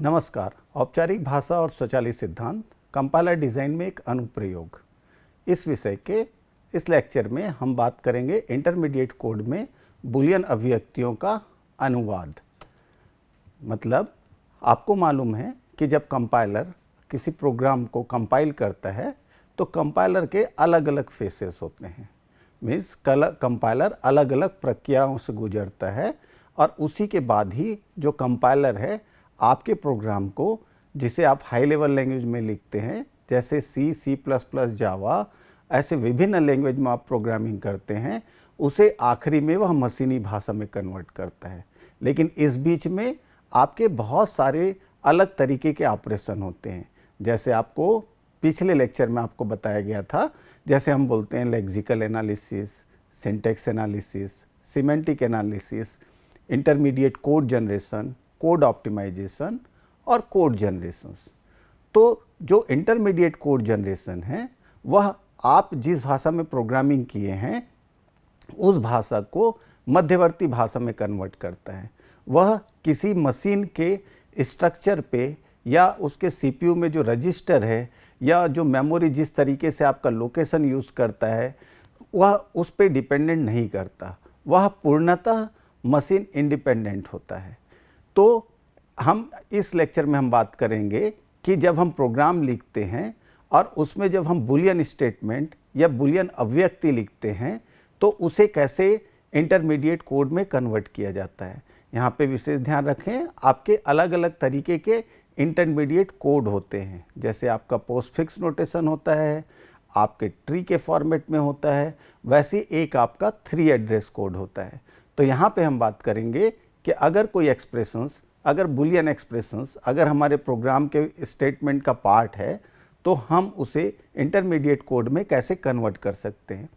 नमस्कार। औपचारिक भाषा और स्वचालित सिद्धांत कंपाइलर डिज़ाइन में एक अनुप्रयोग, इस विषय के इस लेक्चर में हम बात करेंगे इंटरमीडिएट कोड में बूलियन अभिव्यक्तियों का अनुवाद। मतलब आपको मालूम है कि जब कंपाइलर किसी प्रोग्राम को कंपाइल करता है तो कंपाइलर के अलग अलग फेसेस होते हैं। मीन्स कंपाइलर अलग अलग प्रक्रियाओं से गुजरता है और उसी के बाद ही जो कंपाइलर है आपके प्रोग्राम को, जिसे आप हाई लेवल लैंग्वेज में लिखते हैं जैसे सी, सी प्लस प्लस, जावा, ऐसे विभिन्न लैंग्वेज में आप प्रोग्रामिंग करते हैं, उसे आखिरी में वह मशीनी भाषा में कन्वर्ट करता है। लेकिन इस बीच में आपके बहुत सारे अलग तरीके के ऑपरेशन होते हैं। जैसे आपको पिछले लेक्चर में आपको बताया गया था, जैसे हम बोलते हैं lexical analysis, syntax analysis, semantic analysis, intermediate code generation, code optimisation और कोड जनरेशंस। तो जो इंटरमीडिएट कोड जनरेशन है वह आप जिस भाषा में प्रोग्रामिंग किए हैं उस भाषा को मध्यवर्ती भाषा में कन्वर्ट करता है। वह किसी मशीन के स्ट्रक्चर पे या उसके सीपीयू में जो रजिस्टर है या जो मेमोरी जिस तरीके से आपका लोकेशन यूज़ करता है वह उस पे डिपेंडेंट नहीं करता, वह पूर्णतः मशीन इंडिपेंडेंट होता है। तो हम इस लेक्चर में हम बात करेंगे कि जब हम प्रोग्राम लिखते हैं और उसमें जब हम बूलियन स्टेटमेंट या बूलियन अभिव्यक्ति लिखते हैं तो उसे कैसे इंटरमीडिएट कोड में कन्वर्ट किया जाता है। यहाँ पे विशेष ध्यान रखें, आपके अलग अलग तरीके के इंटरमीडिएट कोड होते हैं। जैसे आपका पोस्टफिक्स नोटेशन होता है, आपके ट्री के फॉर्मेट में होता है, वैसे एक आपका 3 एड्रेस कोड होता है। तो यहाँ पे हम बात करेंगे कि अगर कोई एक्सप्रेशंस, अगर बूलियन एक्सप्रेशंस अगर हमारे प्रोग्राम के स्टेटमेंट का पार्ट है तो हम उसे इंटरमीडिएट कोड में कैसे कन्वर्ट कर सकते हैं।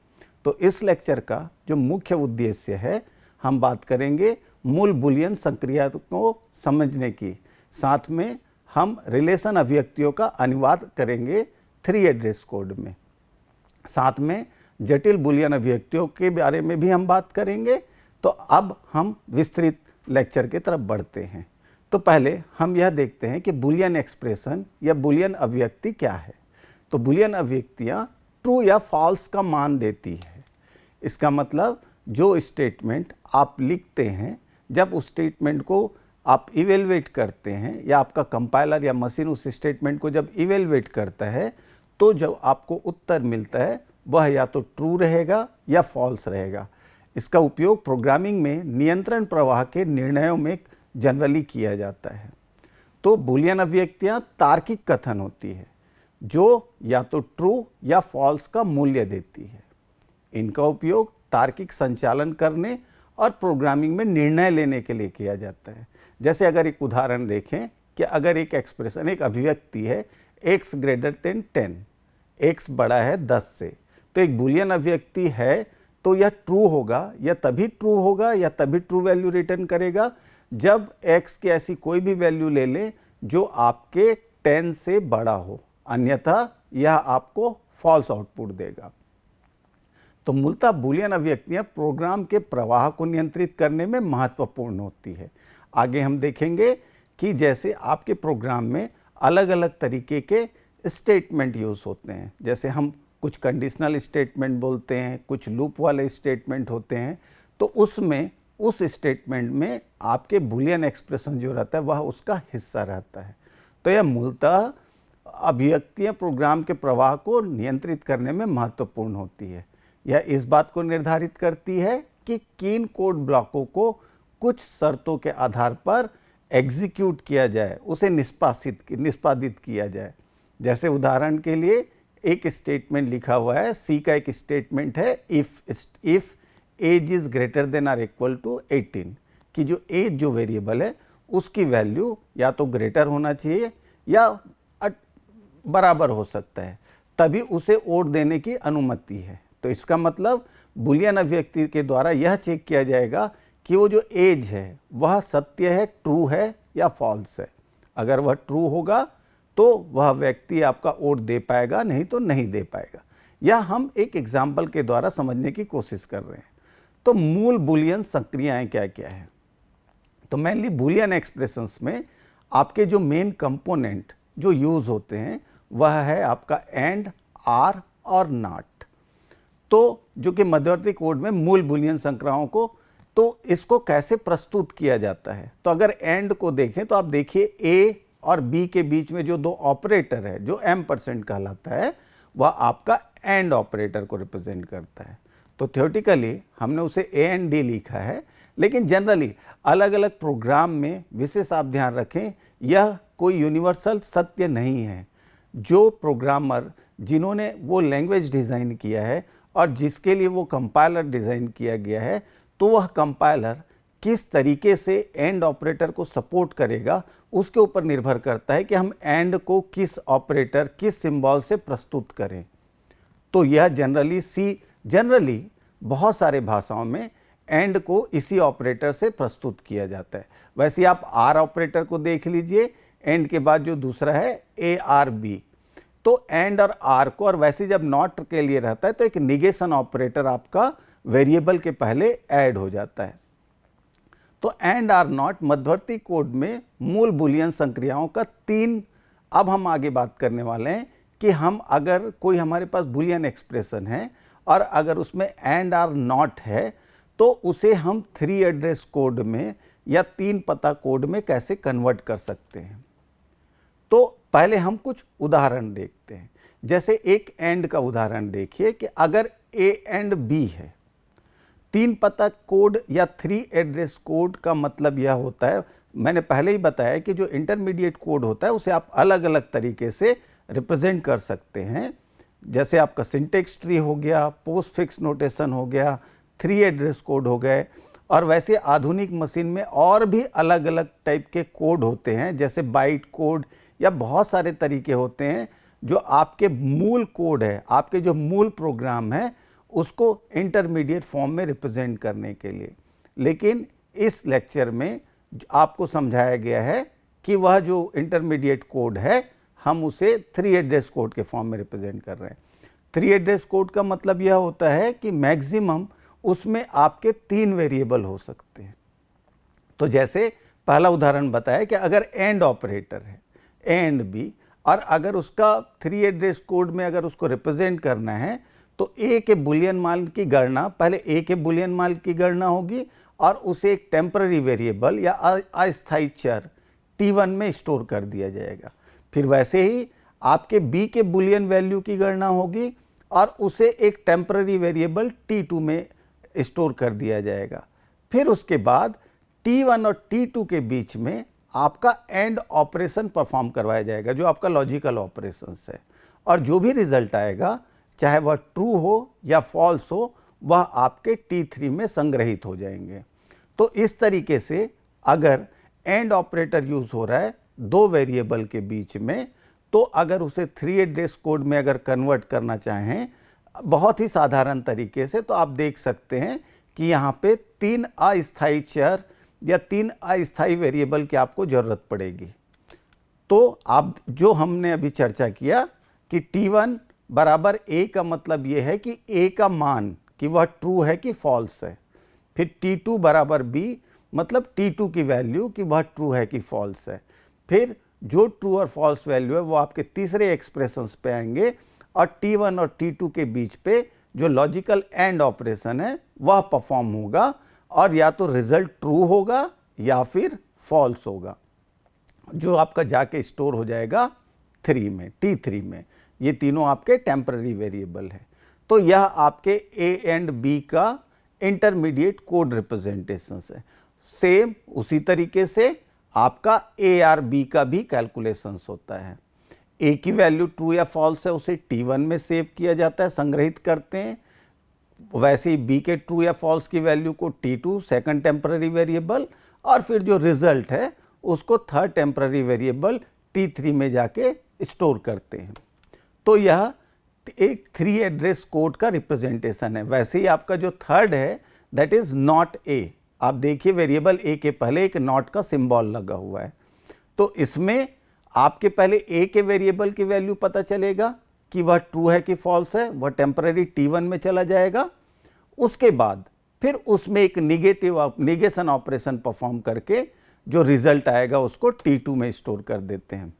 तो इस लेक्चर का जो मुख्य उद्देश्य है, हम बात करेंगे मूल बूलियन संक्रिया को समझने की, साथ में हम रिलेशन अभिव्यक्तियों का अनुवाद करेंगे 3 एड्रेस कोड में, साथ में जटिल बूलियन अभिव्यक्तियों के बारे में भी हम बात करेंगे। तो अब हम विस्तृत लेक्चर की तरफ बढ़ते हैं। तो पहले हम यह देखते हैं कि बूलियन एक्सप्रेशन या बूलियन अभिव्यक्ति क्या है। तो बूलियन अभिव्यक्तियाँ ट्रू या फॉल्स का मान देती है। इसका मतलब जो स्टेटमेंट आप लिखते हैं, जब उस स्टेटमेंट को आप इवेलुएट करते हैं या आपका कंपाइलर या मशीन उस स्टेटमेंट को जब इवेलुएट करता है तो जो आपको उत्तर मिलता है वह या तो ट्रू रहेगा या फॉल्स रहेगा। इसका उपयोग प्रोग्रामिंग में नियंत्रण प्रवाह के निर्णयों में जनरली किया जाता है। तो बूलियन अभिव्यक्तियाँ तार्किक कथन होती है जो या तो ट्रू या फॉल्स का मूल्य देती है। इनका उपयोग तार्किक संचालन करने और प्रोग्रामिंग में निर्णय लेने के लिए किया जाता है। जैसे अगर एक उदाहरण देखें कि अगर एक एक्सप्रेशन, एक अभिव्यक्ति है x ग्रेटर देन 10, x बड़ा है 10 से, तो एक बूलियन अभिव्यक्ति है तो यह ट्रू होगा या तभी ट्रू होगा या तभी ट्रू वैल्यू रिटर्न करेगा जब x की ऐसी कोई भी वैल्यू ले लें जो आपके 10 से बड़ा हो, अन्यथा यह आपको फॉल्स आउटपुट देगा। तो मूलतः बूलियन अभिव्यक्तियाँ प्रोग्राम के प्रवाह को नियंत्रित करने में महत्वपूर्ण होती है। आगे हम देखेंगे कि जैसे आपके प्रोग्राम में अलग अलग तरीके के स्टेटमेंट यूज़ होते हैं। जैसे हम कुछ कंडीशनल स्टेटमेंट बोलते हैं, कुछ लूप वाले स्टेटमेंट होते हैं। तो उसमें उस स्टेटमेंट में आपके बूलियन एक्सप्रेशन जो रहता है वह उसका हिस्सा रहता है। तो यह मूलतः अभिव्यक्तियाँ प्रोग्राम के प्रवाह को नियंत्रित करने में महत्वपूर्ण होती है। यह इस बात को निर्धारित करती है कि किन कोड ब्लॉकों को कुछ शर्तों के आधार पर एग्जीक्यूट किया जाए, उसे निष्पादित किया जाए। जैसे उदाहरण के लिए एक स्टेटमेंट लिखा हुआ है, सी का एक स्टेटमेंट है if age is greater than or equal to 18, कि जो एज जो वेरिएबल है उसकी वैल्यू या तो ग्रेटर होना चाहिए या बराबर हो सकता है, तभी उसे वोट देने की अनुमति है। तो इसका मतलब बूलियन अभिव्यक्ति के द्वारा यह चेक किया जाएगा कि वो जो एज है वह सत्य है, ट्रू है या फॉल्स है। अगर वह ट्रू होगा तो वह व्यक्ति आपका वोट दे पाएगा, नहीं तो नहीं दे पाएगा। यह हम एक एग्जाम्पल के द्वारा समझने की कोशिश कर रहे हैं। तो मूल बूलियन संक्रियाएँ क्या क्या हैं। तो मेनली बूलियन एक्सप्रेशंस में आपके जो मेन कंपोनेंट जो यूज़ होते हैं वह है आपका एंड, आर और नॉट। तो जो कि मध्यवर्ती कोड में मूल बुलियन संख्याओं को, तो इसको कैसे प्रस्तुत किया जाता है? तो अगर एंड को देखें तो आप देखिए ए और बी के बीच में जो दो ऑपरेटर है जो M% कहलाता है, वह आपका एंड ऑपरेटर को रिप्रेजेंट करता है। तो थ्योरेटिकली हमने उसे ए एंड डी लिखा है, लेकिन जनरली अलग अलग प्रोग्राम में विशेष आप ध्यान रखें, यह कोई यूनिवर्सल सत्य नहीं है। जो प्रोग्रामर जिन्होंने वो लैंग्वेज डिज़ाइन किया है और जिसके लिए वो कंपाइलर डिज़ाइन किया गया है, तो वह कंपाइलर किस तरीके से एंड ऑपरेटर को सपोर्ट करेगा उसके ऊपर निर्भर करता है कि हम एंड को किस ऑपरेटर, किस सिंबल से प्रस्तुत करें। तो यह जनरली बहुत सारे भाषाओं में एंड को इसी ऑपरेटर से प्रस्तुत किया जाता है। वैसे आप आर ऑपरेटर को देख लीजिए, एंड के बाद जो दूसरा है ARB, तो एंड और आर को, और वैसे जब नॉट के लिए रहता है तो एक निगेशन ऑपरेटर आपका वेरिएबल के पहले ऐड हो जाता है। तो एंड आर नॉट मध्यवर्ती कोड में मूल बुलियन संक्रियाओं का 3, अब हम आगे बात करने वाले हैं कि हम अगर कोई हमारे पास बुलियन एक्सप्रेशन है और अगर उसमें एंड आर नॉट है तो उसे हम 3 एड्रेस कोड में या 3 पता कोड में कैसे कन्वर्ट कर सकते हैं। तो पहले हम कुछ उदाहरण देखते हैं। जैसे एक एंड का उदाहरण देखिए कि अगर A एंड B है, 3 पता कोड या 3 एड्रेस कोड का मतलब यह होता है, मैंने पहले ही बताया कि जो इंटरमीडिएट कोड होता है उसे आप अलग अलग तरीके से रिप्रेजेंट कर सकते हैं। जैसे आपका सिंटेक्स ट्री हो गया, पोस्ट फिक्स नोटेशन हो गया, 3 एड्रेस कोड हो गए, और वैसे आधुनिक मशीन में और भी अलग अलग टाइप के कोड होते हैं, जैसे बाइट कोड या बहुत सारे तरीके होते हैं जो आपके मूल कोड है, आपके जो मूल प्रोग्राम है उसको इंटरमीडिएट फॉर्म में रिप्रेजेंट करने के लिए। लेकिन इस लेक्चर में आपको समझाया गया है कि वह जो इंटरमीडिएट कोड है हम उसे 3 एड्रेस कोड के फॉर्म में रिप्रेजेंट कर रहे हैं। 3 एड्रेस कोड का मतलब यह होता है कि मैक्सिमम उसमें आपके 3 वेरिएबल हो सकते हैं। तो जैसे पहला उदाहरण बताया कि अगर एंड ऑपरेटर है ए एंड बी, और अगर उसका 3 एड्रेस कोड में अगर उसको रिप्रेजेंट करना है तो ए के बुलियन मान की गणना, पहले ए के बुलियन मान की गणना होगी और उसे एक टेम्पररी वेरिएबल या अस्थायी चर T1 में स्टोर कर दिया जाएगा। फिर वैसे ही आपके बी के बुलियन वैल्यू की गणना होगी और उसे एक टेम्पररी वेरिएबल T2 में स्टोर कर दिया जाएगा। फिर उसके बाद T1 और T2 के बीच में आपका एंड ऑपरेशन परफॉर्म करवाया जाएगा, जो आपका लॉजिकल ऑपरेशंस है, और जो भी रिजल्ट आएगा चाहे वह ट्रू हो या फॉल्स हो, वह आपके T3 में संग्रहित हो जाएंगे। तो इस तरीके से अगर एंड ऑपरेटर यूज हो रहा है 2 वेरिएबल के बीच में, तो अगर उसे 3 एड्रेस कोड में अगर कन्वर्ट करना चाहें बहुत ही साधारण तरीके से, तो आप देख सकते हैं कि यहाँ पे 3 अस्थायी चर या 3 अस्थायी वेरिएबल की आपको ज़रूरत पड़ेगी। तो आप जो हमने अभी चर्चा किया कि T1 बराबर A का मतलब ये है कि A का मान कि वह ट्रू है कि फॉल्स है। फिर T2 बराबर B मतलब T2 की वैल्यू कि वह ट्रू है कि फॉल्स है। फिर जो ट्रू और फॉल्स वैल्यू है वो आपके तीसरे एक्सप्रेशंस पे आएंगे, और T1 और T2 के बीच पे जो लॉजिकल एंड ऑपरेशन है वह परफॉर्म होगा, और या तो रिजल्ट ट्रू होगा या फिर फॉल्स होगा, जो आपका जाके स्टोर हो जाएगा 3 में, T3 में। ये तीनों आपके टेम्पररी वेरिएबल है। तो यह आपके A एंड B का इंटरमीडिएट कोड रिप्रेजेंटेशंस है। सेम उसी तरीके से आपका ARB का भी कैलकुलेशंस होता है। A की वैल्यू ट्रू या फॉल्स है उसे T1 में सेव किया जाता है, संग्रहित करते हैं। वैसे ही B के ट्रू या फॉल्स की वैल्यू को T2 सेकंड टेम्पररी वेरिएबल, और फिर जो रिजल्ट है उसको थर्ड टेम्पररी वेरिएबल T3 में जाके स्टोर करते हैं। तो यह एक 3 एड्रेस कोड का रिप्रेजेंटेशन है। वैसे ही आपका जो थर्ड है दैट इज नॉट ए, आप देखिए वेरिएबल ए के पहले एक नॉट का सिंबल लगा हुआ है। तो इसमें आपके पहले ए के वेरिएबल की वैल्यू पता चलेगा कि वह ट्रू है कि फॉल्स है, वह टेम्पररी T1 में चला जाएगा। उसके बाद फिर उसमें एक निगेशन ऑपरेशन परफॉर्म करके जो रिजल्ट आएगा उसको T2 में स्टोर कर देते हैं।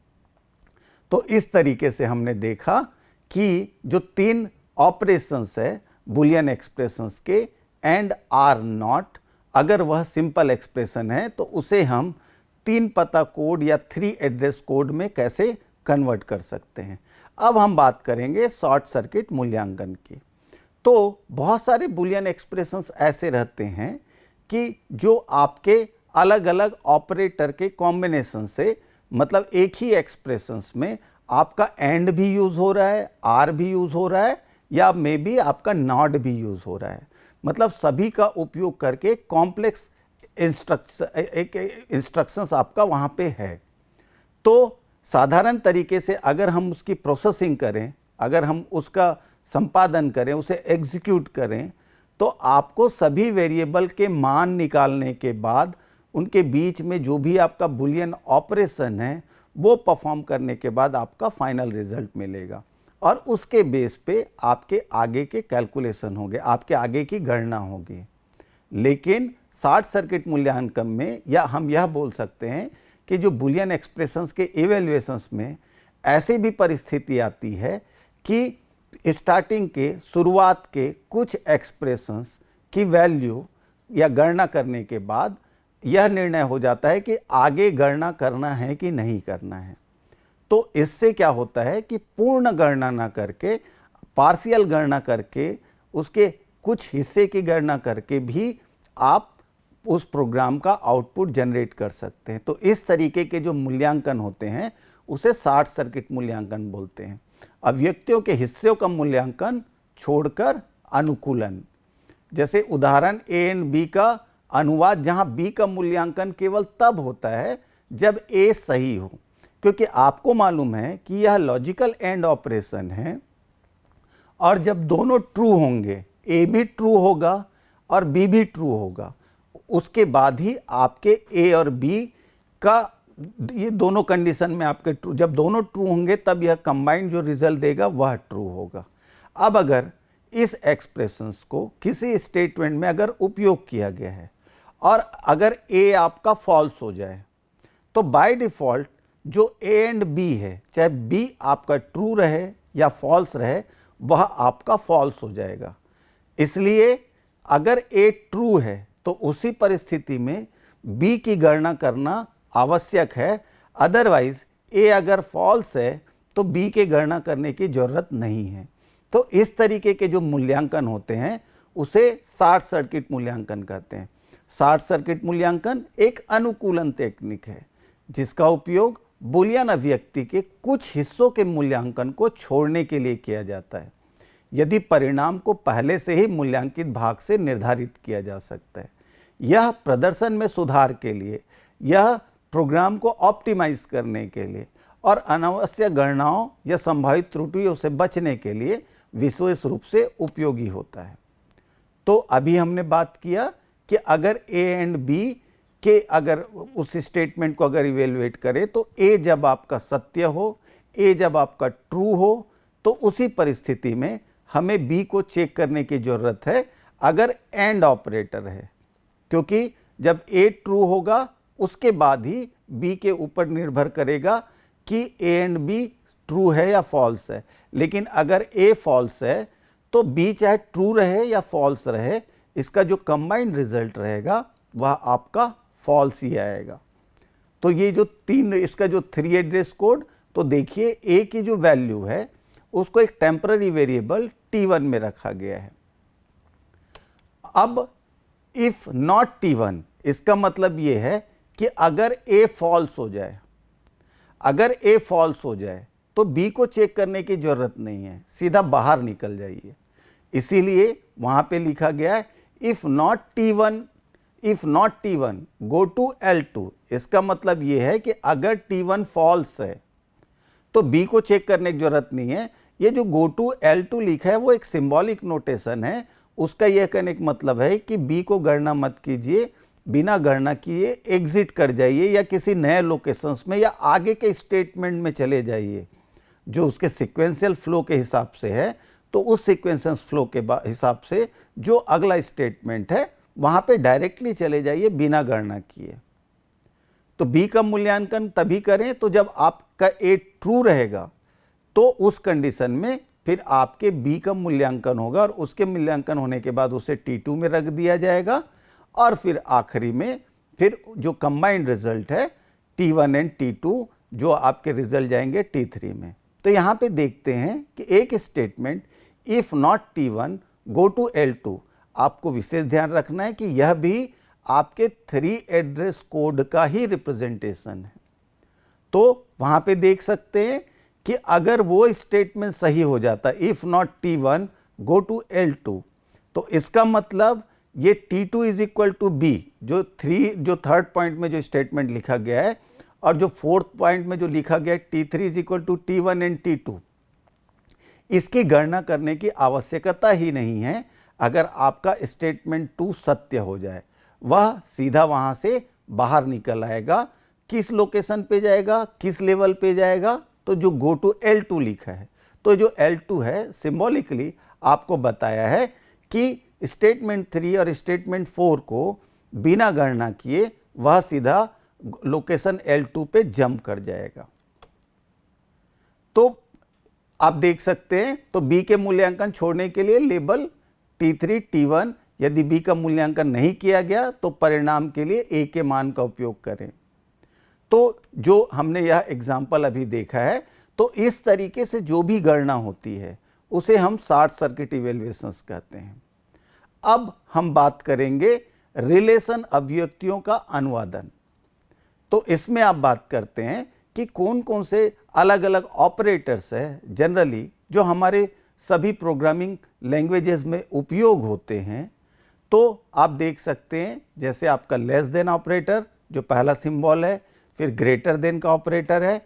तो इस तरीके से हमने देखा कि जो 3 ऑपरेशंस है बुलियन एक्सप्रेशंस के एंड आर नॉट, अगर वह सिंपल एक्सप्रेशन है तो उसे हम 3 पता कोड या 3 एड्रेस कोड में कैसे कन्वर्ट कर सकते हैं। अब हम बात करेंगे शॉर्ट सर्किट मूल्यांकन की। तो बहुत सारे बुलियन एक्सप्रेशंस ऐसे रहते हैं कि जो आपके अलग अलग ऑपरेटर के कॉम्बिनेशन से, मतलब एक ही एक्सप्रेशंस में आपका एंड भी यूज़ हो रहा है, आर भी यूज़ हो रहा है, या मे बी आपका नॉट भी यूज़ हो रहा है, मतलब सभी का उपयोग करके कॉम्प्लेक्स इंस्ट्रक्शंस आपका वहाँ पे है। तो साधारण तरीके से अगर हम उसकी प्रोसेसिंग करें, अगर हम उसका संपादन करें, उसे एग्जीक्यूट करें, तो आपको सभी वेरिएबल के मान निकालने के बाद उनके बीच में जो भी आपका बुलियन ऑपरेशन है वो परफॉर्म करने के बाद आपका फाइनल रिजल्ट मिलेगा, और उसके बेस पे आपके आगे के कैलकुलेशन होंगे, आपके आगे की गणना होगी। लेकिन शॉर्ट सर्किट मूल्यांकन में, या हम यह बोल सकते हैं कि जो बुलियन एक्सप्रेशंस के इवैल्यूएशंस में ऐसी भी परिस्थिति आती है कि स्टार्टिंग के शुरुआत के कुछ एक्सप्रेशंस की वैल्यू या गणना करने के बाद यह निर्णय हो जाता है कि आगे गणना करना है कि नहीं करना है। तो इससे क्या होता है कि पूर्ण गणना ना करके, पार्शियल गणना करके, उसके कुछ हिस्से की गणना करके भी आप उस प्रोग्राम का आउटपुट जनरेट कर सकते हैं। तो इस तरीके के जो मूल्यांकन होते हैं उसे शॉर्ट सर्किट मूल्यांकन बोलते हैं। अभिव्यक्तियों के हिस्सों का मूल्यांकन छोड़कर अनुकूलन, जैसे उदाहरण ए एंड बी का अनुवाद, जहां बी का मूल्यांकन केवल तब होता है जब ए सही हो, क्योंकि आपको मालूम है कि यह लॉजिकल एंड ऑपरेशन है, और जब दोनों ट्रू होंगे, ए भी ट्रू होगा और बी भी ट्रू होगा, उसके बाद ही आपके ए और बी का, ये दोनों कंडीशन में आपके ट्रू, जब दोनों ट्रू होंगे तब यह कंबाइंड जो रिजल्ट देगा वह ट्रू होगा। अब अगर इस एक्सप्रेशंस को किसी स्टेटमेंट में अगर उपयोग किया गया है और अगर ए आपका फॉल्स हो जाए, तो बाय डिफ़ॉल्ट जो ए एंड बी है, चाहे बी आपका ट्रू रहे या फॉल्स रहे, वह आपका फॉल्स हो जाएगा। इसलिए अगर ए ट्रू है तो उसी परिस्थिति में बी की गणना करना आवश्यक है, अदरवाइज ए अगर फॉल्स है तो बी की गणना करने की ज़रूरत नहीं है। तो इस तरीके के जो मूल्यांकन होते हैं उसे शॉर्ट सर्किट मूल्यांकन कहते हैं। शॉर्ट सर्किट मूल्यांकन एक अनुकूलन तकनीक है जिसका उपयोग बुलियन अभिव्यक्ति के कुछ हिस्सों के मूल्यांकन को छोड़ने के लिए किया जाता है, यदि परिणाम को पहले से ही मूल्यांकित भाग से निर्धारित किया जा सकता है। यह प्रदर्शन में सुधार के लिए, यह प्रोग्राम को ऑप्टिमाइज करने के लिए और अनावश्यक गणनाओं या संभावित त्रुटियों से बचने के लिए विशेष रूप से उपयोगी होता है। तो अभी हमने बात किया कि अगर ए एंड बी के, अगर उस स्टेटमेंट को अगर इवेलुएट करें तो ए जब आपका सत्य हो, ए जब आपका ट्रू हो, तो उसी परिस्थिति में हमें बी को चेक करने की ज़रूरत है अगर एंड ऑपरेटर है, क्योंकि जब ए ट्रू होगा उसके बाद ही बी के ऊपर निर्भर करेगा कि ए एंड बी ट्रू है या फॉल्स है। लेकिन अगर ए फॉल्स है तो बी चाहे ट्रू रहे या फॉल्स रहे, इसका जो कंबाइंड रिजल्ट रहेगा वह आपका फॉल्स ही आएगा। तो ये जो इसका जो 3 एड्रेस कोड, तो देखिए ए की जो वैल्यू है उसको एक टेम्पररी वेरिएबल T1 में रखा गया है। अब इफ नॉट T1, इसका मतलब ये है कि अगर ए फॉल्स हो जाए, अगर ए फॉल्स हो जाए तो बी को चेक करने की ज़रूरत नहीं है, सीधा बाहर निकल जाइए। इसीलिए वहाँ पे लिखा गया है if not T1 go to L2। इसका मतलब ये है कि अगर T1 फॉल्स है तो बी को चेक करने की ज़रूरत नहीं है। ये जो गो टू L2 लिखा है वो एक सिंबॉलिक नोटेशन है, उसका यह कहने का मतलब है कि बी को गणना मत कीजिए, बिना गणना किए एग्जिट कर जाइए या किसी नए लोकेशंस में या आगे के स्टेटमेंट में चले जाइए जो उसके सीक्वेंशियल फ्लो के हिसाब से है। तो उस सीक्वेंशियल फ्लो के हिसाब से जो अगला स्टेटमेंट है वहाँ पे डायरेक्टली चले जाइए बिना गणना किए। तो बी का मूल्यांकन तभी करें तो जब आपका ए ट्रू रहेगा, तो उस कंडीशन में फिर आपके बी का मूल्यांकन होगा और उसके मूल्यांकन होने के बाद उसे T2 में रख दिया जाएगा और फिर आखिरी में फिर जो कंबाइंड रिजल्ट है T1 एंड T2 जो आपके रिजल्ट जाएंगे T3 में। तो यहाँ पे देखते हैं कि एक statement if not T1 go to L2, आपको विशेष ध्यान रखना है कि यह भी आपके 3 एड्रेस कोड का ही रिप्रेजेंटेशन है। तो वहाँ पे देख सकते हैं कि अगर वो स्टेटमेंट सही हो जाता है if not T1 go to L2, तो इसका मतलब ये T2 is equal to B, जो थर्ड पॉइंट में जो स्टेटमेंट लिखा गया है और जो फोर्थ पॉइंट में जो लिखा गया है T3 is equal to T1 and T2, इसकी गणना करने की आवश्यकता ही नहीं है। अगर आपका स्टेटमेंट 2 सत्य हो जाए, वह सीधा वहाँ से बाहर निकल आएगा। किस लोकेशन पे जाएगा, किस लेवल पे जाएगा, तो जो गो टू L2 लिखा है, तो जो L2 है सिंबॉलिकली आपको बताया है कि स्टेटमेंट 3 और स्टेटमेंट 4 को बिना गणना किए वह सीधा लोकेशन L2 पे जंप कर जाएगा। तो आप देख सकते हैं, तो बी के मूल्यांकन छोड़ने के लिए लेबल T3 T1, यदि बी का मूल्यांकन नहीं किया गया तो परिणाम के लिए ए के मान का उपयोग करें। तो जो हमने यह एग्जाम्पल अभी देखा है, तो इस तरीके से जो भी गणना होती है उसे हम शॉर्ट सर्किट इवैल्यूएशंस कहते हैं। अब हम बात करेंगे रिलेशन अभिव्यक्तियों का अनुवादन। तो इसमें आप बात करते हैं कि कौन कौन से अलग अलग ऑपरेटर्स है जनरली जो हमारे सभी प्रोग्रामिंग लैंग्वेजेस में उपयोग होते हैं। तो आप देख सकते हैं जैसे आपका लेस देन ऑपरेटर जो पहला सिंबल है, फिर ग्रेटर देन का ऑपरेटर है,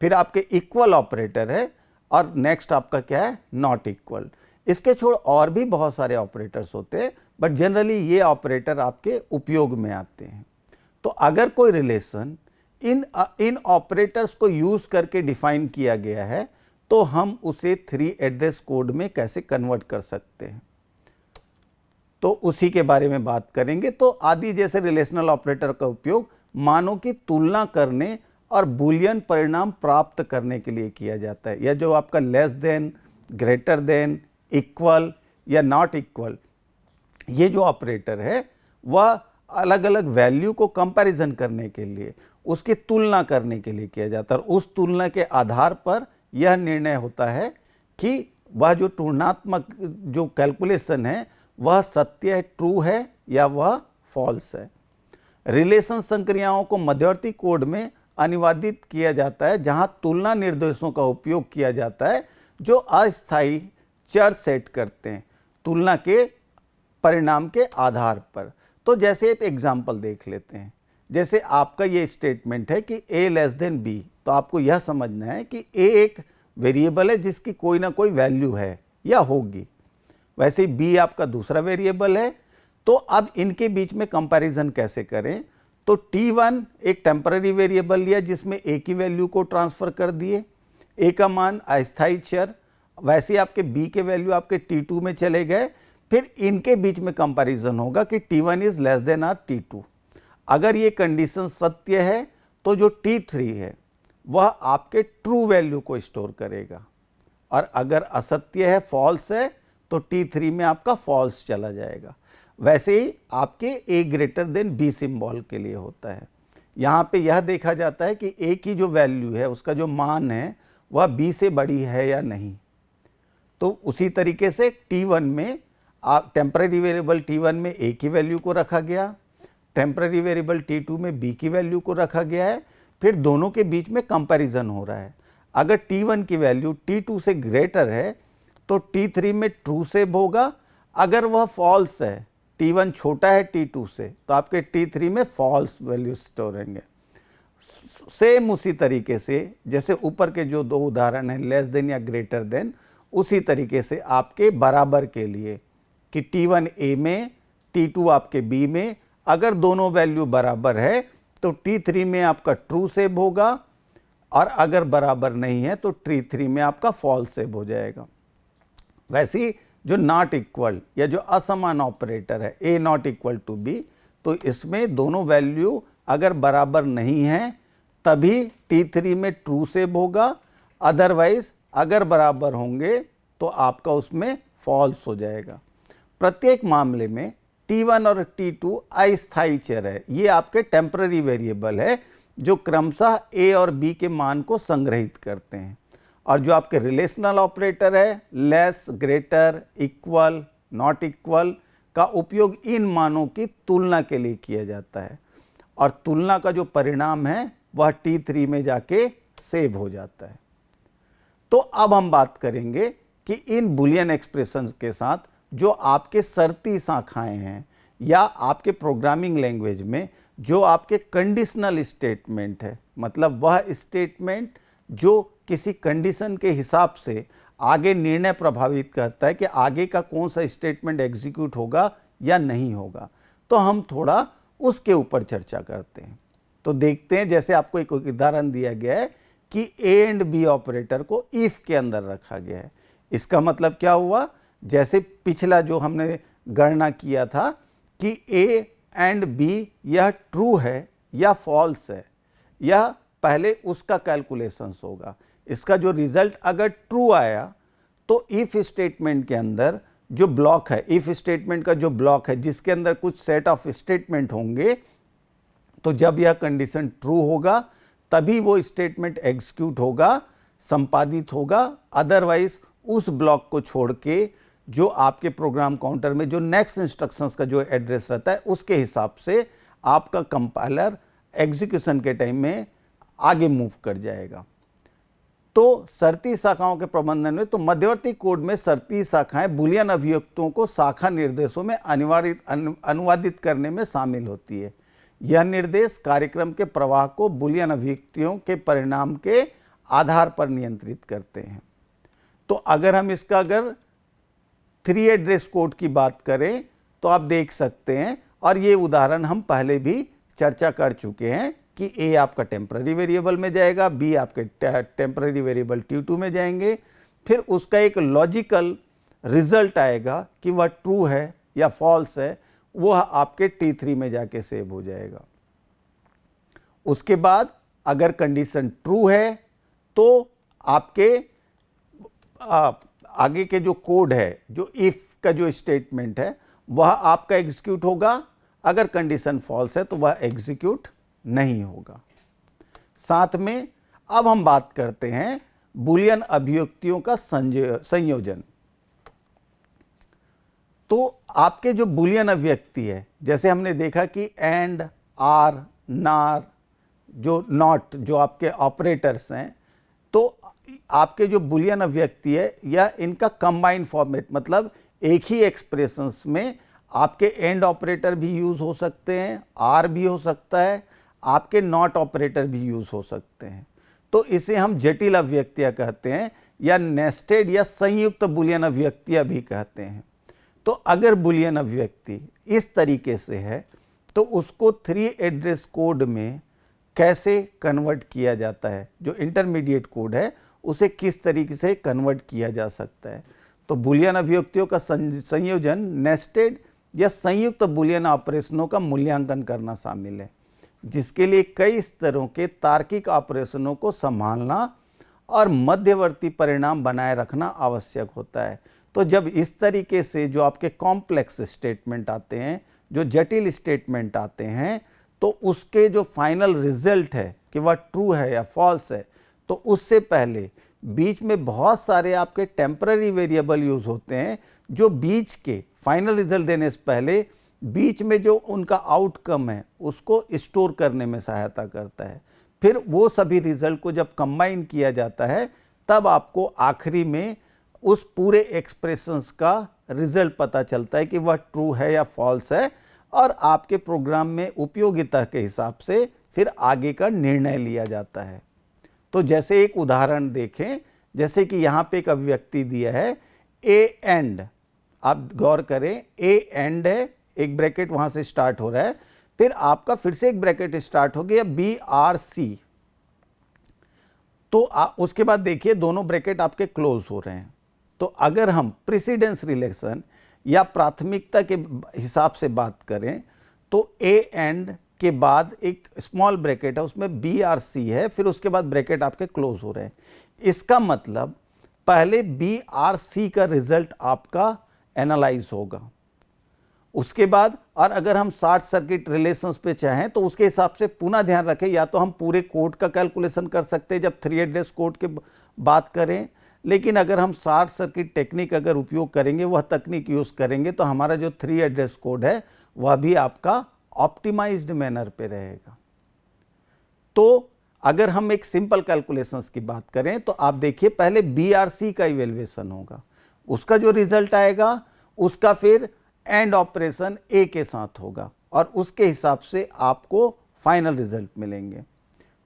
फिर आपके इक्वल ऑपरेटर है और नेक्स्ट आपका क्या है, नॉट इक्वल। इसके छोड़ और भी बहुत सारे ऑपरेटर्स होते हैं, बट जनरली ये ऑपरेटर आपके उपयोग में आते हैं। तो अगर कोई रिलेशन इन ऑपरेटर्स को यूज करके डिफाइन किया गया है, तो हम उसे 3 एड्रेस कोड में कैसे कन्वर्ट कर सकते हैं, तो उसी के बारे में बात करेंगे। तो आदि जैसे रिलेशनल ऑपरेटर का उपयोग मानों की तुलना करने और बूलियन परिणाम प्राप्त करने के लिए किया जाता है। या जो आपका less than, greater than, equal या नॉट इक्वल, ये जो ऑपरेटर है वह अलग अलग वैल्यू को कंपैरिजन करने के लिए, उसकी तुलना करने के लिए किया जाता है। और उस तुलना के आधार पर यह निर्णय होता है कि वह जो तुलनात्मक जो कैलकुलेशन है वह सत्य है, ट्रू है या वह फॉल्स है। रिलेशन संक्रियाओं को मध्यवर्ती कोड में अनुवादित किया जाता है, जहां तुलना निर्देशों का उपयोग किया जाता है जो अस्थायी चर सेट करते हैं तुलना के परिणाम के आधार पर। तो जैसे एक एग्जाम्पल देख लेते हैं, जैसे आपका ये स्टेटमेंट है कि a लेस देन b, तो आपको यह समझना है कि a एक वेरिएबल है जिसकी कोई ना कोई वैल्यू है या होगी, वैसे ही b आपका दूसरा वेरिएबल है। तो अब इनके बीच में कंपैरिजन कैसे करें, तो T1 एक टेम्पररी वेरिएबल लिया जिसमें a की वैल्यू को ट्रांसफ़र कर दिए, a का मान अस्थायी चर, वैसे ही आपके b के वैल्यू आपके T2 में चले गए। फिर इनके बीच में कंपैरिजन होगा कि T1 is less than are T2। अगर ये कंडीशन सत्य है तो जो T3 है वह आपके ट्रू वैल्यू को स्टोर करेगा, और अगर असत्य है, फॉल्स है, तो T3 में आपका फॉल्स चला जाएगा। वैसे ही आपके a greater than b symbol के लिए होता है। यहाँ पे यह देखा जाता है कि a की जो वैल्यू है, उसका जो मान है वह b से बड़ी है या नहीं। तो उसी तरीके से T1 में टेम्पररी वेरिएबल T1 में a की वैल्यू को रखा गया, टेम्पररी वेरिएबल T2 में b की वैल्यू को रखा गया है। फिर दोनों के बीच में कंपैरिजन हो रहा है। अगर T1 की वैल्यू T2 से ग्रेटर है तो T3 में ट्रू सेव होगा, अगर वह फॉल्स है, T1 छोटा है T2 से, तो आपके T3 में फॉल्स वैल्यू स्टोर होंगे। सेम उसी तरीके से जैसे ऊपर के जो दो उदाहरण हैं लेस देन या ग्रेटर देन, उसी तरीके से आपके बराबर के लिए कि T1 A में, T2 आपके B में, अगर दोनों वैल्यू बराबर है तो T3 में आपका ट्रू सेव होगा, और अगर बराबर नहीं है तो T3 में आपका फॉल्स सेव हो जाएगा। वैसे ही जो नॉट इक्वल या जो असमान ऑपरेटर है a not equal to b, तो इसमें दोनों वैल्यू अगर बराबर नहीं है तभी T3 में ट्रू सेव होगा, अदरवाइज अगर बराबर होंगे तो आपका उसमें फॉल्स हो जाएगा। प्रत्येक मामले में T1 और T2 अस्थायी चर है, ये आपके टेम्पररी वेरिएबल है जो क्रमशः A और B के मान को संग्रहित करते हैं। और जो आपके रिलेशनल ऑपरेटर है less, greater, equal, not equal का उपयोग इन मानों की तुलना के लिए किया जाता है और तुलना का जो परिणाम है वह T3 में जाके सेव हो जाता है। तो अब हम बात करेंगे कि इन बुलियन एक्सप्रेशंस के साथ जो आपके शर्ती शाखाएं हैं या आपके प्रोग्रामिंग लैंग्वेज में जो आपके कंडीशनल स्टेटमेंट है, मतलब वह स्टेटमेंट जो किसी कंडीशन के हिसाब से आगे निर्णय प्रभावित करता है कि आगे का कौन सा स्टेटमेंट एग्जीक्यूट होगा या नहीं होगा, तो हम थोड़ा उसके ऊपर चर्चा करते हैं। तो देखते हैं, जैसे आपको एक उदाहरण दिया गया है कि A एंड B ऑपरेटर को इफ के अंदर रखा गया है। इसका मतलब क्या हुआ, जैसे पिछला जो हमने गणना किया था कि A एंड B यह ट्रू है या फॉल्स है, यह पहले उसका कैलकुलेशंस होगा। इसका जो रिजल्ट अगर ट्रू आया तो इफ स्टेटमेंट के अंदर जो ब्लॉक है, इफ स्टेटमेंट का जो ब्लॉक है जिसके अंदर कुछ सेट ऑफ स्टेटमेंट होंगे, तो जब यह कंडीशन ट्रू होगा तभी वो स्टेटमेंट एग्जीक्यूट होगा, संपादित होगा। अदरवाइज उस ब्लॉक को छोड़ के जो आपके प्रोग्राम काउंटर में जो नेक्स्ट इंस्ट्रक्शंस का जो एड्रेस रहता है उसके हिसाब से आपका कंपाइलर एग्जीक्यूशन के टाइम में आगे मूव कर जाएगा। तो शर्ती शाखाओं के प्रबंधन में तो मध्यवर्ती कोड में शर्ती शाखाएं बुलियन अभिव्यक्तियों को शाखा निर्देशों में अनुवादित करने में शामिल होती है। यह निर्देश कार्यक्रम के प्रवाह को बुलियन अभिव्यक्तियों के परिणाम के आधार पर नियंत्रित करते हैं। तो अगर हम इसका 3 एड्रेस कोड की बात करें तो आप देख सकते हैं, और ये उदाहरण हम पहले भी चर्चा कर चुके हैं कि A आपका टेम्पररी वेरिएबल में जाएगा, B आपके टेम्पररी वेरिएबल T2 में जाएंगे, फिर उसका एक लॉजिकल रिजल्ट आएगा कि वह ट्रू है या फॉल्स है, वह आपके T3 में जाके सेव हो जाएगा। उसके बाद अगर कंडीशन ट्रू है तो आपके आगे के जो कोड है, जो इफ का जो स्टेटमेंट है वह आपका एग्जीक्यूट होगा, अगर कंडीशन फॉल्स है तो वह एग्जीक्यूट नहीं होगा। साथ में अब हम बात करते हैं बुलियन अभिव्यक्तियों का संयोजन। तो आपके जो बुलियन अभिव्यक्ति है, जैसे हमने देखा कि एंड, आर, नार, जो नॉट, जो आपके ऑपरेटर्स हैं, तो आपके जो बुलियन अभिव्यक्ति है या इनका कंबाइंड फॉर्मेट, मतलब एक ही एक्सप्रेशंस में आपके एंड ऑपरेटर भी यूज़ हो सकते हैं, आर भी हो सकता है, आपके नॉट ऑपरेटर भी यूज़ हो सकते हैं। तो इसे हम जटिल अभिव्यक्तियाँ कहते हैं या नेस्टेड या संयुक्त बुलियन अभिव्यक्तियाँ भी कहते हैं। तो अगर बुलियन अभिव्यक्ति इस तरीके से है तो उसको 3 एड्रेस कोड में कैसे कन्वर्ट किया जाता है, जो इंटरमीडिएट कोड है उसे किस तरीके से कन्वर्ट किया जा सकता है। तो बुलियन अभिव्यक्तियों का संयोजन नेस्टेड या संयुक्त बुलियन ऑपरेशनों का मूल्यांकन करना शामिल है, जिसके लिए कई स्तरों के तार्किक ऑपरेशनों को संभालना और मध्यवर्ती परिणाम बनाए रखना आवश्यक होता है। तो जब इस तरीके से जो आपके कॉम्प्लेक्स स्टेटमेंट आते हैं, जो जटिल स्टेटमेंट आते हैं, तो उसके जो फाइनल रिजल्ट है कि वह ट्रू है या फॉल्स है, तो उससे पहले बीच में बहुत सारे आपके टेम्पररी वेरिएबल यूज़ होते हैं जो बीच के फाइनल रिजल्ट देने से पहले बीच में जो उनका आउटकम है उसको स्टोर करने में सहायता करता है। फिर वो सभी रिजल्ट को जब कंबाइन किया जाता है तब आपको आखिरी में उस पूरे एक्सप्रेशंस का रिजल्ट पता चलता है कि वह ट्रू है या फॉल्स है, और आपके प्रोग्राम में उपयोगिता के हिसाब से फिर आगे का निर्णय लिया जाता है। तो जैसे एक उदाहरण देखें, जैसे कि यहाँ पे एक अभिव्यक्ति दिया है ए एंड, आप गौर करें ए एंड है, एक ब्रैकेट वहाँ से स्टार्ट हो रहा है, फिर आपका फिर से एक ब्रैकेट स्टार्ट हो गया BRC, तो उसके बाद देखिए दोनों ब्रैकेट आपके क्लोज हो रहे हैं। तो अगर हम प्रेसिडेंस रिलेशन या प्राथमिकता के हिसाब से बात करें तो ए एंड के बाद एक स्मॉल ब्रैकेट है, उसमें बी आर सी है, फिर उसके बाद ब्रैकेट आपके क्लोज हो रहे हैं। इसका मतलब पहले बी आर सी का रिजल्ट आपका एनालाइज होगा, उसके बाद, और अगर हम शॉर्ट सर्किट रिलेशंस पे चाहें तो उसके हिसाब से पुनः ध्यान रखें, या तो हम पूरे कोड का कैलकुलेशन कर सकते हैं जब 3 एड्रेस कोड की बात करें, लेकिन अगर हम शॉर्ट सर्किट टेक्निक अगर उपयोग करेंगे, वह तकनीक यूज़ करेंगे, तो हमारा जो 3 एड्रेस कोड है वह भी आपका ऑप्टिमाइज्ड मैनर पे रहेगा। तो अगर हम एक सिंपल कैलकुलेशंस की बात करें तो आप देखिए, पहले BRC का इवेल्युएशन होगा, उसका जो रिजल्ट आएगा उसका फिर एंड ऑपरेशन ए के साथ होगा और उसके हिसाब से आपको फाइनल रिजल्ट मिलेंगे।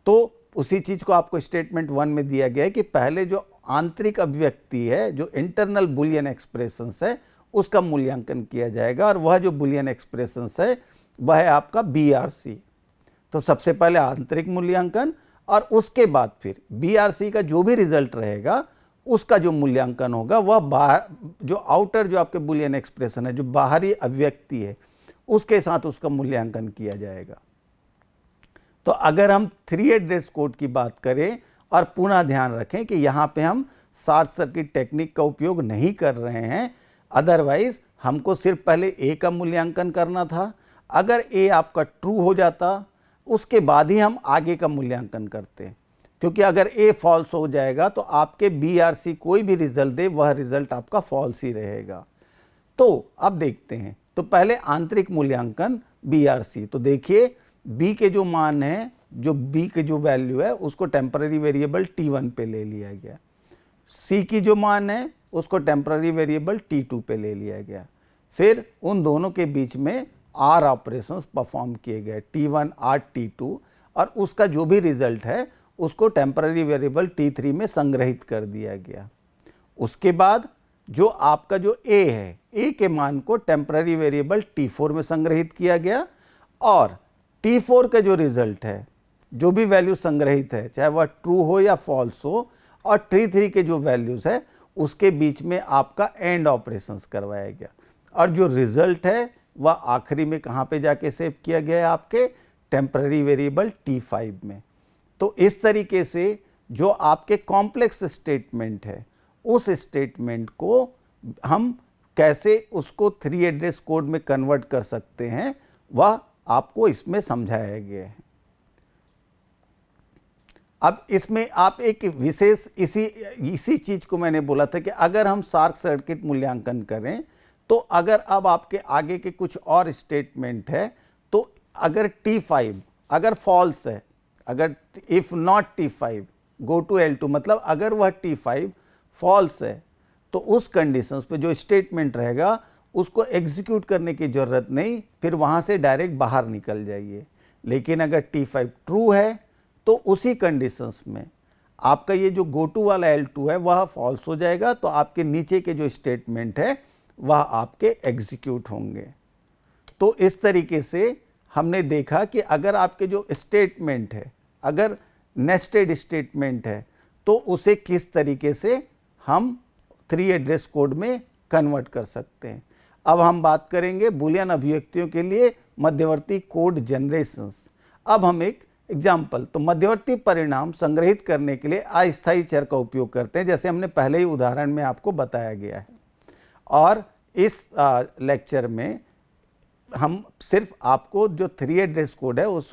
तो उसी चीज़ को आपको स्टेटमेंट 1 में दिया गया है कि पहले जो आंतरिक अभिव्यक्ति है, जो इंटरनल बुलियन एक्सप्रेशंस है, उसका मूल्यांकन किया जाएगा, और वह जो बुलियन एक्सप्रेशंस है वह है आपका BRC। तो सबसे पहले आंतरिक मूल्यांकन, और उसके बाद फिर BRC का जो भी रिजल्ट रहेगा उसका जो मूल्यांकन होगा वह बाहर, जो आउटर जो आपके बुलियन एक्सप्रेशन है, जो बाहरी अभिव्यक्ति है, उसके साथ उसका मूल्यांकन किया जाएगा। तो अगर हम 3 एड्रेस कोड की बात करें, और पुनः ध्यान रखें कि यहाँ पे हम शॉर्ट सर्किट टेक्निक का उपयोग नहीं कर रहे हैं, अदरवाइज हमको सिर्फ पहले ए का मूल्यांकन करना था। अगर ए आपका ट्रू हो जाता उसके बाद ही हम आगे का मूल्यांकन करते, क्योंकि अगर ए फॉल्स हो जाएगा तो आपके BRC कोई भी रिजल्ट दे वह रिजल्ट आपका फॉल्स ही रहेगा। तो अब देखते हैं, तो पहले आंतरिक मूल्यांकन BRC, तो देखिए B के जो मान है, जो B के जो वैल्यू है उसको टेम्पररी वेरिएबल T1 पे ले लिया गया, C की जो मान है उसको टेम्पररी वेरिएबल T2 पे ले लिया गया, फिर उन दोनों के बीच में R ऑपरेशंस परफॉर्म किए गए, T1 R T2, और उसका जो भी रिजल्ट है उसको टेम्पररी वेरिएबल T3 में संग्रहित कर दिया गया। उसके बाद जो आपका जो A है, A के मान को टेम्पररी वेरिएबल T4 में संग्रहित किया गया, और T4 का जो रिजल्ट है, जो भी वैल्यू संग्रहित है, चाहे वह ट्रू हो या फॉल्स हो, और T3 के जो वैल्यूज़ है उसके बीच में आपका एंड ऑपरेशंस करवाया गया, और जो रिजल्ट है वह आखिरी में कहाँ पे जाके सेव किया गया है, आपके टेम्पररी वेरिएबल T5 में। तो इस तरीके से जो आपके कॉम्प्लेक्स स्टेटमेंट है, उस स्टेटमेंट को हम कैसे उसको 3 एड्रेस कोड में कन्वर्ट कर सकते हैं, वह आपको इसमें समझाया गया है। अब इसमें आप एक विशेष इसी चीज़ को मैंने बोला था कि अगर हम शॉर्ट सर्किट मूल्यांकन करें, तो अगर अब आपके आगे के कुछ और स्टेटमेंट है, तो अगर T5 अगर फॉल्स है, अगर if not T5 go to L2, मतलब अगर वह T5 फॉल्स है, तो उस कंडीशंस पे जो स्टेटमेंट रहेगा उसको एग्जीक्यूट करने की ज़रूरत नहीं, फिर वहाँ से डायरेक्ट बाहर निकल जाइए। लेकिन अगर T5 ट्रू है तो उसी कंडीशंस में आपका ये जो गो टू वाला L2 है वह फॉल्स हो जाएगा, तो आपके नीचे के जो स्टेटमेंट है वह आपके एग्जीक्यूट होंगे। तो इस तरीके से हमने देखा कि अगर आपके जो स्टेटमेंट है, अगर नेस्टेड स्टेटमेंट है, तो उसे किस तरीके से हम 3 एड्रेस कोड में कन्वर्ट कर सकते हैं। अब हम बात करेंगे बुलियन अभिव्यक्तियों के लिए मध्यवर्ती कोड जनरेशंस। अब हम एक एग्जाम्पल, तो मध्यवर्ती परिणाम संग्रहित करने के लिए अस्थायी चर का उपयोग करते हैं, जैसे हमने पहले ही उदाहरण में आपको बताया गया है। और इस लेक्चर में हम सिर्फ आपको जो 3 एड्रेस कोड है उस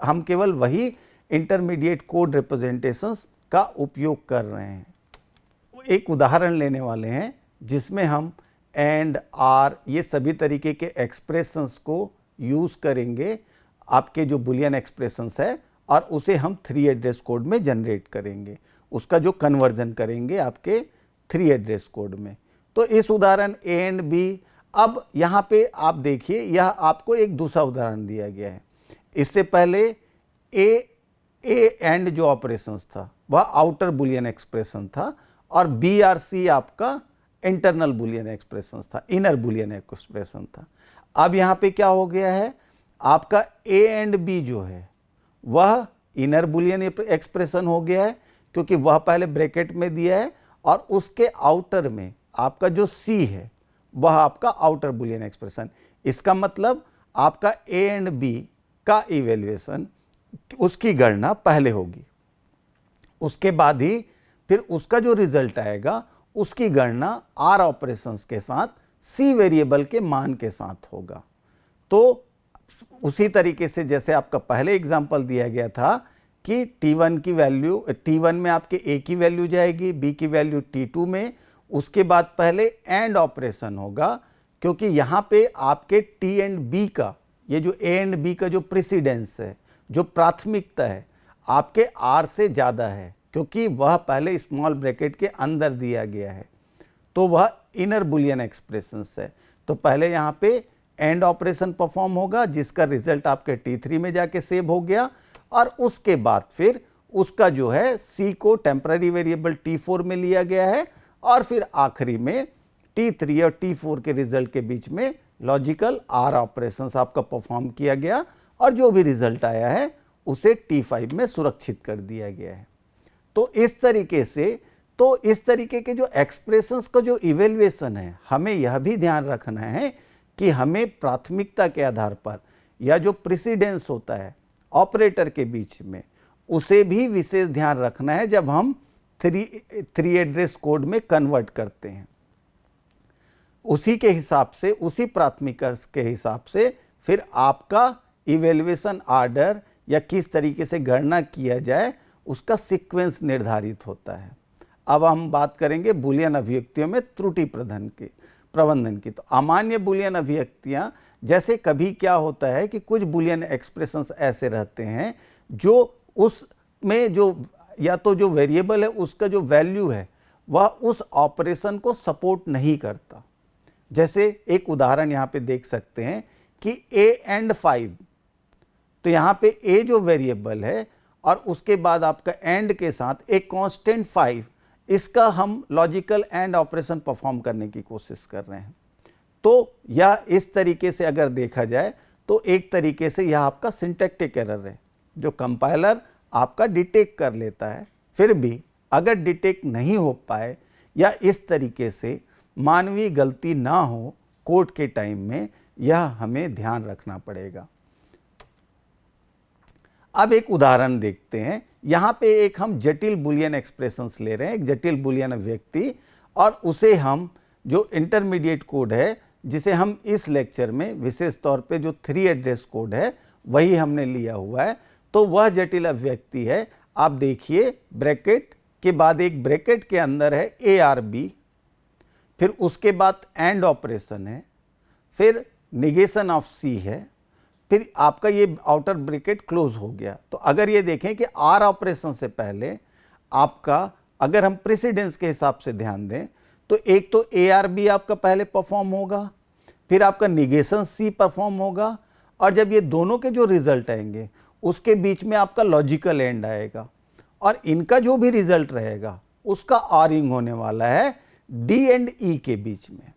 हम केवल वही इंटरमीडिएट कोड रिप्रेजेंटेशंस का उपयोग कर रहे हैं। एक उदाहरण लेने वाले हैं जिसमें हम एंड आर ये सभी तरीके के एक्सप्रेशंस को यूज़ करेंगे, आपके जो बुलियन एक्सप्रेशंस है, और उसे हम 3 एड्रेस कोड में जनरेट करेंगे, उसका जो कन्वर्जन करेंगे आपके 3 एड्रेस कोड में। तो इस उदाहरण ए एंड बी, अब यहाँ पे आप देखिए, यह आपको एक दूसरा उदाहरण दिया गया है। इससे पहले ए एंड जो ऑपरेशंस था वह आउटर बुलियन एक्सप्रेशन था, और BRC आपका इंटरनल बुलियन एक्सप्रेशंस था, इनर बुलियन एक्सप्रेशन था। अब यहाँ पे क्या हो गया है, आपका ए एंड बी जो है वह इनर बुलियन एक्सप्रेशन हो गया है, क्योंकि वह पहले ब्रैकेट में दिया है, और उसके आउटर में आपका जो C है वह आपका आउटर बुलियन एक्सप्रेशन। इसका मतलब आपका ए एंड बी का इवेल्युएशन, उसकी गणना पहले होगी। उसके बाद ही फिर उसका जो रिजल्ट आएगा उसकी गणना आर ऑपरेशंस के साथ सी वेरिएबल के मान के साथ होगा। तो उसी तरीके से जैसे आपका पहले एग्जांपल दिया गया था कि T1 की वैल्यू, T1 में आपके A की वैल्यू जाएगी, B की वैल्यू T2 में, उसके बाद पहले एंड ऑपरेशन होगा, क्योंकि यहाँ पे आपके T एंड B का, ये जो A एंड B का जो प्रेसिडेंस है, जो प्राथमिकता है, आपके R से ज़्यादा है, क्योंकि वह पहले स्मॉल ब्रैकेट के अंदर दिया गया है, तो वह इनर बुलियन एक्सप्रेशंस है। तो पहले यहाँ पे एंड ऑपरेशन परफॉर्म होगा जिसका रिजल्ट आपके T3 में जाके सेव हो गया, और उसके बाद फिर उसका जो है C को टेम्पररी वेरिएबल T4 में लिया गया है, और फिर आखिरी में T3 और T4 के रिजल्ट के बीच में लॉजिकल R ऑपरेशंस आपका परफॉर्म किया गया, और जो भी रिजल्ट आया है उसे T5 में सुरक्षित कर दिया गया है। तो इस तरीके के जो एक्सप्रेशंस का जो इवेल्युएशन है, हमें यह भी ध्यान रखना है कि हमें प्राथमिकता के आधार पर या जो प्रेसिडेंस होता है ऑपरेटर के बीच में, उसे भी विशेष ध्यान रखना है जब हम थ्री एड्रेस कोड में कन्वर्ट करते हैं। उसी के हिसाब से, उसी प्राथमिकता के हिसाब से फिर आपका इवेल्युएशन आर्डर या किस तरीके से गणना किया जाए उसका सीक्वेंस निर्धारित होता है। अब हम बात करेंगे बुलियन अभिव्यक्तियों में त्रुटि प्रबंधन की। तो अमान्य बुलियन अभिव्यक्तियां, जैसे कभी क्या होता है कि कुछ बुलियन एक्सप्रेशंस ऐसे रहते हैं जो उसमें जो या तो जो वेरिएबल है उसका जो वैल्यू है वह उस ऑपरेशन को सपोर्ट नहीं करता। जैसे एक उदाहरण यहाँ पे देख सकते हैं कि a एंड 5, तो यहाँ पे a जो वेरिएबल है और उसके बाद आपका एंड के साथ एक कांस्टेंट 5, इसका हम लॉजिकल एंड ऑपरेशन परफॉर्म करने की कोशिश कर रहे हैं। तो यह इस तरीके से अगर देखा जाए तो एक तरीके से यह आपका सिंटैक्टिक एरर है जो कंपाइलर आपका डिटेक्ट कर लेता है। फिर भी अगर डिटेक्ट नहीं हो पाए या इस तरीके से मानवीय गलती ना हो कोड के टाइम में, यह हमें ध्यान रखना पड़ेगा। अब एक उदाहरण देखते हैं। यहाँ पे एक हम जटिल बुलियन एक्सप्रेशंस ले रहे हैं, एक जटिल बुलियन अभिव्यक्ति, और उसे हम जो इंटरमीडिएट कोड है जिसे हम इस लेक्चर में विशेष तौर पे जो 3 एड्रेस कोड है वही हमने लिया हुआ है। तो वह जटिल अभिव्यक्ति है, आप देखिए ब्रैकेट के बाद एक ब्रैकेट के अंदर है ARB, फिर उसके बाद एंड ऑपरेशन है, फिर निगेशन ऑफ C है, फिर आपका ये आउटर ब्रैकेट क्लोज हो गया। तो अगर ये देखें कि R ऑपरेशन से पहले आपका, अगर हम प्रेसिडेंस के हिसाब से ध्यान दें तो एक तो ARB आपका पहले परफॉर्म होगा, फिर आपका निगेशन C परफॉर्म होगा, और जब ये दोनों के जो रिजल्ट आएंगे उसके बीच में आपका लॉजिकल एंड आएगा, और इनका जो भी रिजल्ट रहेगा उसका ऑरिंग होने वाला है D एंड E के बीच में।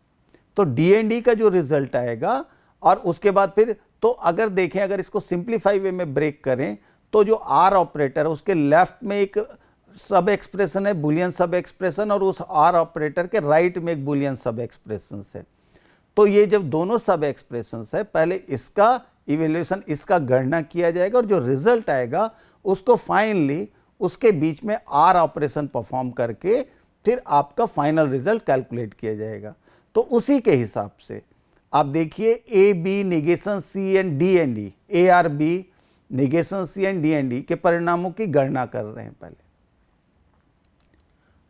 तो D एंड E का जो रिजल्ट आएगा, और उसके बाद फिर तो अगर देखें, अगर इसको सिंप्लीफाई वे में ब्रेक करें तो जो R ऑपरेटर है उसके लेफ्ट में एक सब एक्सप्रेशन है, बुलियन सब एक्सप्रेशन, और उस R ऑपरेटर के राइट में एक बुलियन सब एक्सप्रेशन है। तो ये जब दोनों सब एक्सप्रेशन है, पहले इसका इवेल्युएशन, इसका गणना किया जाएगा, और जो रिजल्ट आएगा उसको फाइनली उसके बीच में R ऑपरेशन परफॉर्म करके फिर आपका फाइनल रिजल्ट कैलकुलेट किया जाएगा। तो उसी के हिसाब से आप देखिए AB negation C and D and E, ARB negation C and D and E के परिणामों की गणना कर रहे हैं पहले,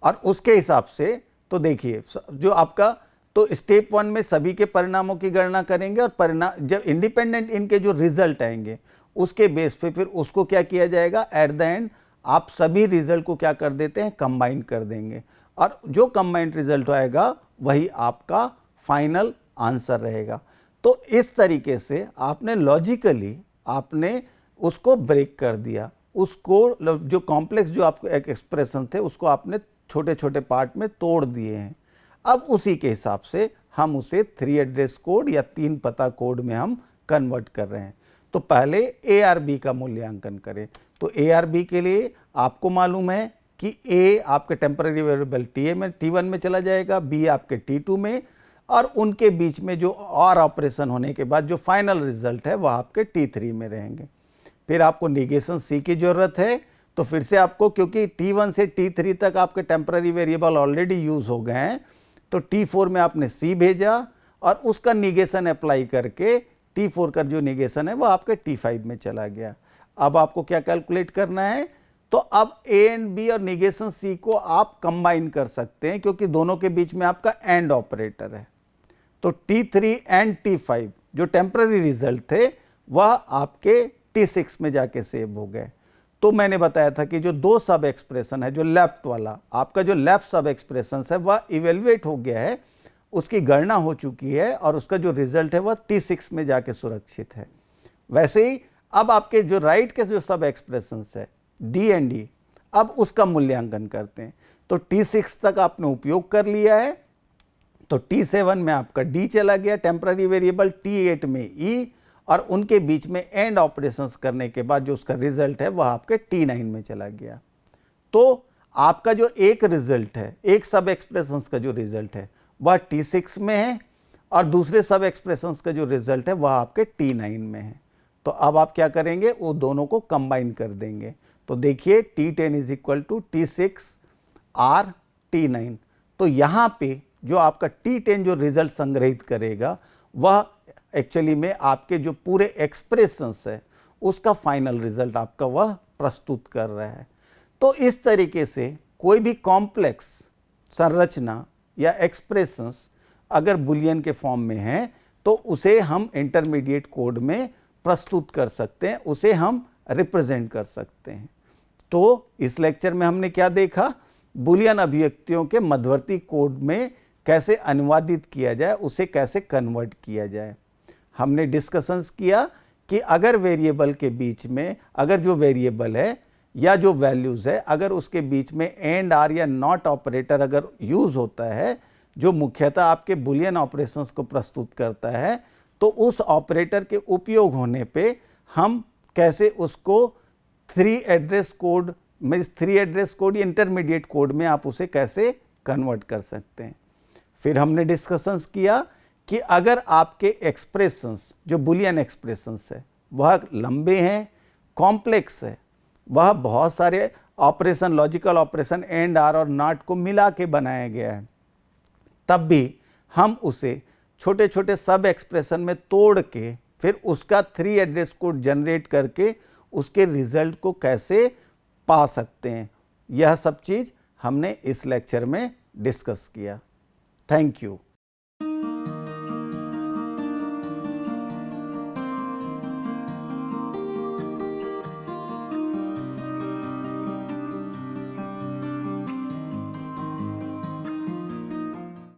और उसके हिसाब से तो देखिए जो आपका, तो स्टेप 1 में सभी के परिणामों की गणना करेंगे, और परिणाम जब इंडिपेंडेंट इनके जो रिजल्ट आएंगे उसके बेस पे फिर उसको क्या किया जाएगा, एट द एंड आप सभी रिजल्ट को क्या कर देते हैं, कंबाइन कर देंगे, और जो कंबाइंड रिजल्ट आएगा वही आपका फाइनल आंसर रहेगा। तो इस तरीके से आपने लॉजिकली आपने उसको ब्रेक कर दिया, उसको जो कॉम्प्लेक्स जो आपको एक एक्सप्रेशन थे उसको आपने छोटे छोटे पार्ट में तोड़ दिए हैं। अब उसी के हिसाब से हम उसे 3 एड्रेस कोड या 3 पता कोड में हम कन्वर्ट कर रहे हैं। तो पहले ARB का मूल्यांकन करें। तो ARB के लिए आपको मालूम है कि A आपके टेम्पररी वेरिएबल T1 में चला जाएगा, B आपके T2 में, और उनके बीच में जो और ऑपरेशन होने के बाद जो फाइनल रिजल्ट है वह आपके T3 में रहेंगे। फिर आपको निगेशन C की ज़रूरत है, तो फिर से आपको, क्योंकि T1 से T3 तक आपके टेम्पररी वेरिएबल ऑलरेडी यूज़ हो गए हैं, तो T4 में आपने C भेजा और उसका निगेशन अप्लाई करके T4 का जो निगेशन है वो आपके T5 में चला गया। अब आपको क्या कैलकुलेट करना है, तो अब A एंड B और निगेशन C को आप कंबाइन कर सकते हैं, क्योंकि दोनों के बीच में आपका एंड ऑपरेटर है। तो T3 एंड T5 जो टेम्पररी रिजल्ट थे वह आपके T6 में जाके सेव हो गए। तो मैंने बताया था कि जो दो सब एक्सप्रेशन है, जो लेफ्ट वाला आपका जो लेफ्ट सब एक्सप्रेशन है वह इवेल्युएट हो गया है, उसकी गणना हो चुकी है और उसका जो रिजल्ट है वह T6 में जाके सुरक्षित है। वैसे ही अब आपके जो राइट के जो सब एक्सप्रेशंस है D एंड E, अब उसका मूल्यांकन करते हैं। तो T6 तक आपने उपयोग कर लिया है, तो T7 में आपका D चला गया टेम्पररी वेरिएबल, T8 में E, और उनके बीच में एंड ऑपरेशंस करने के बाद जो उसका रिजल्ट है वह आपके T9 में चला गया। तो आपका जो एक रिजल्ट है, एक सब एक्सप्रेशंस का जो रिजल्ट है वह T6 में है और दूसरे सब एक्सप्रेशंस का जो रिजल्ट है वह आपके T9 में है। तो अब आप क्या करेंगे, वो दोनों को कंबाइन कर देंगे। तो देखिए T10 is equal to T6 R T9। तो यहाँ पे जो आपका T10 जो रिजल्ट संग्रहित करेगा वह एक्चुअली में आपके जो पूरे एक्सप्रेशंस है उसका फाइनल रिजल्ट आपका वह प्रस्तुत कर रहा है। तो इस तरीके से कोई भी कॉम्प्लेक्स संरचना या एक्सप्रेशंस अगर बुलियन के फॉर्म में है तो उसे हम इंटरमीडिएट कोड में प्रस्तुत कर सकते हैं, उसे हम रिप्रेजेंट कर सकते हैं। तो इस लेक्चर में हमने क्या देखा, बुलियन अभिव्यक्तियों के मध्यवर्ती कोड में कैसे अनुवादित किया जाए, उसे कैसे कन्वर्ट किया जाए। हमने डिस्कशंस किया कि अगर वेरिएबल के बीच में, अगर जो वेरिएबल है या जो वैल्यूज़ है, अगर उसके बीच में एंड आर या नॉट ऑपरेटर अगर यूज़ होता है जो मुख्यतः आपके बुलियन ऑपरेशंस को प्रस्तुत करता है, तो उस ऑपरेटर के उपयोग होने पे हम कैसे उसको 3 एड्रेस कोड में, 3 एड्रेस कोड या इंटरमीडिएट कोड में आप उसे कैसे कन्वर्ट कर सकते हैं। फिर हमने डिस्कशंस किया कि अगर आपके एक्सप्रेशंस जो बुलियन एक्सप्रेशंस है वह लंबे हैं, कॉम्प्लेक्स है, वह बहुत सारे operation, logical operation and or और नॉट को मिला के बनाया गया है, तब भी हम उसे छोटे छोटे सब एक्सप्रेशन में तोड़ के फिर उसका 3 एड्रेस कोड जनरेट करके उसके रिजल्ट को कैसे पा सकते हैं। यह सब चीज़ हमने इस लेक्चर में डिस्कस किया। Thank you.